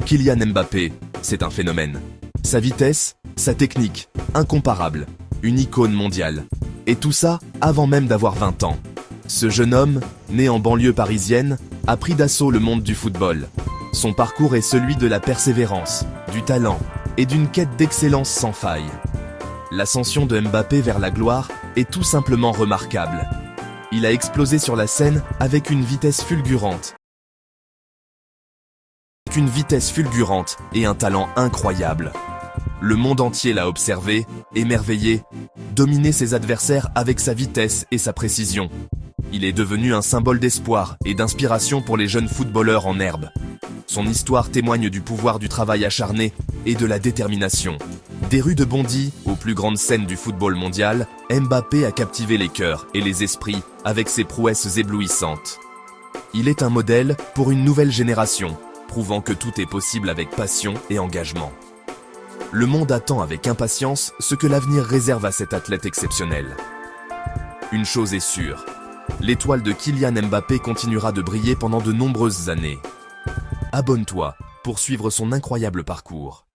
Kylian Mbappé, c'est un phénomène. Sa vitesse, sa technique, incomparable, une icône mondiale. Et tout ça avant même d'avoir 20 ans. Ce jeune homme, né en banlieue parisienne, a pris d'assaut le monde du football. Son parcours est celui de la persévérance, du talent et d'une quête d'excellence sans faille. L'ascension de Mbappé vers la gloire est tout simplement remarquable. Il a explosé sur la scène avec une vitesse fulgurante. Et un talent incroyable. Le monde entier l'a observé, émerveillé, dominé ses adversaires avec sa vitesse et sa précision. Il est devenu un symbole d'espoir et d'inspiration pour les jeunes footballeurs en herbe. Son histoire témoigne du pouvoir du travail acharné et de la détermination. Des rues de Bondy aux plus grandes scènes du football mondial, Mbappé a captivé les cœurs et les esprits avec ses prouesses éblouissantes. Il est un modèle pour une nouvelle génération, prouvant que tout est possible avec passion et engagement. Le monde attend avec impatience ce que l'avenir réserve à cet athlète exceptionnel. Une chose est sûre, l'étoile de Kylian Mbappé continuera de briller pendant de nombreuses années. Abonne-toi pour suivre son incroyable parcours.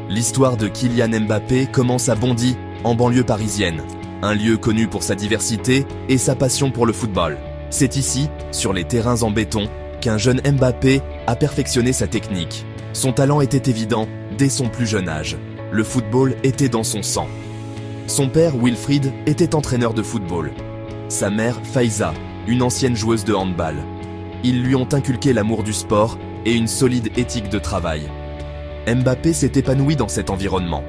L'histoire de Kylian Mbappé commence à Bondy, en banlieue parisienne, un lieu connu pour sa diversité et sa passion pour le football. C'est ici, sur les terrains en béton, qu'un jeune Mbappé a perfectionné sa technique. Son talent était évident dès son plus jeune âge. Le football était dans son sang. Son père, Wilfried, était entraîneur de football. Sa mère, Faiza, une ancienne joueuse de handball. Ils lui ont inculqué l'amour du sport et une solide éthique de travail. Mbappé s'est épanoui dans cet environnement.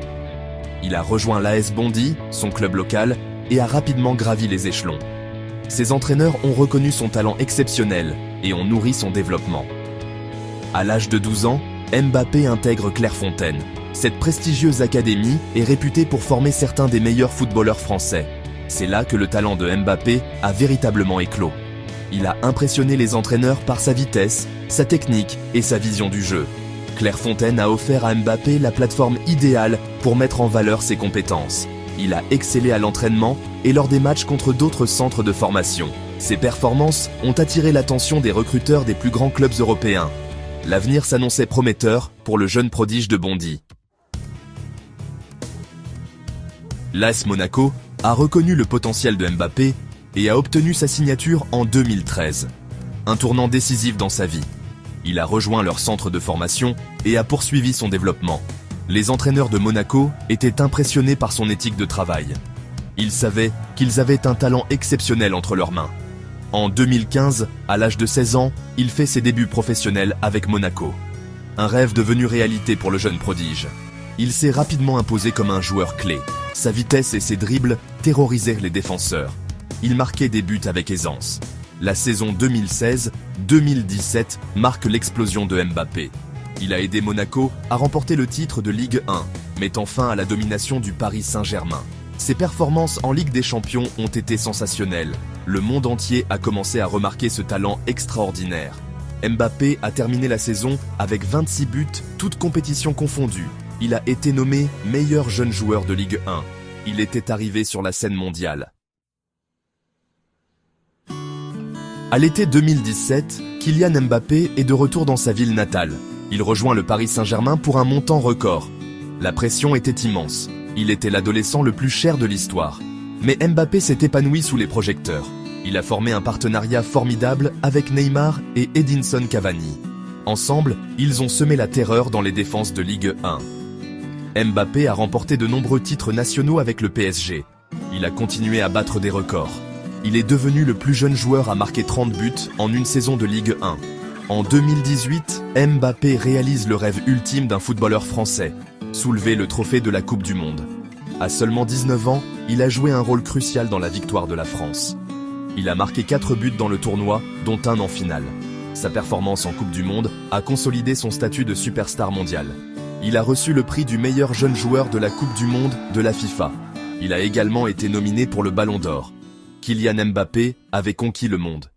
Il a rejoint l'AS Bondy, son club local, et a rapidement gravi les échelons. Ses entraîneurs ont reconnu son talent exceptionnel et ont nourri son développement. À l'âge de 12 ans, Mbappé intègre Clairefontaine. Cette prestigieuse académie est réputée pour former certains des meilleurs footballeurs français. C'est là que le talent de Mbappé a véritablement éclos. Il a impressionné les entraîneurs par sa vitesse, sa technique et sa vision du jeu. Clairefontaine a offert à Mbappé la plateforme idéale pour mettre en valeur ses compétences. Il a excellé à l'entraînement et lors des matchs contre d'autres centres de formation. Ses performances ont attiré l'attention des recruteurs des plus grands clubs européens. L'avenir s'annonçait prometteur pour le jeune prodige de Bondy. L'AS Monaco a reconnu le potentiel de Mbappé et a obtenu sa signature en 2013. Un tournant décisif dans sa vie. Il a rejoint leur centre de formation et a poursuivi son développement. Les entraîneurs de Monaco étaient impressionnés par son éthique de travail. Ils savaient qu'ils avaient un talent exceptionnel entre leurs mains. En 2015, à l'âge de 16 ans, il fait ses débuts professionnels avec Monaco. Un rêve devenu réalité pour le jeune prodige. Il s'est rapidement imposé comme un joueur clé. Sa vitesse et ses dribbles terrorisèrent les défenseurs. Il marquait des buts avec aisance. La saison 2016-2017 marque l'explosion de Mbappé. Il a aidé Monaco à remporter le titre de Ligue 1, mettant fin à la domination du Paris Saint-Germain. Ses performances en Ligue des Champions ont été sensationnelles. Le monde entier a commencé à remarquer ce talent extraordinaire. Mbappé a terminé la saison avec 26 buts, toutes compétitions confondues. Il a été nommé meilleur jeune joueur de Ligue 1. Il était arrivé sur la scène mondiale. À l'été 2017, Kylian Mbappé est de retour dans sa ville natale. Il rejoint le Paris Saint-Germain pour un montant record. La pression était immense. Il était l'adolescent le plus cher de l'histoire. Mais Mbappé s'est épanoui sous les projecteurs. Il a formé un partenariat formidable avec Neymar et Edinson Cavani. Ensemble, ils ont semé la terreur dans les défenses de Ligue 1. Mbappé a remporté de nombreux titres nationaux avec le PSG. Il a continué à battre des records. Il est devenu le plus jeune joueur à marquer 30 buts en une saison de Ligue 1. En 2018, Mbappé réalise le rêve ultime d'un footballeur français, soulever le trophée de la Coupe du Monde. À seulement 19 ans, il a joué un rôle crucial dans la victoire de la France. Il a marqué 4 buts dans le tournoi, dont un en finale. Sa performance en Coupe du Monde a consolidé son statut de superstar mondial. Il a reçu le prix du meilleur jeune joueur de la Coupe du Monde de la FIFA. Il a également été nominé pour le Ballon d'Or. Kylian Mbappé avait conquis le monde.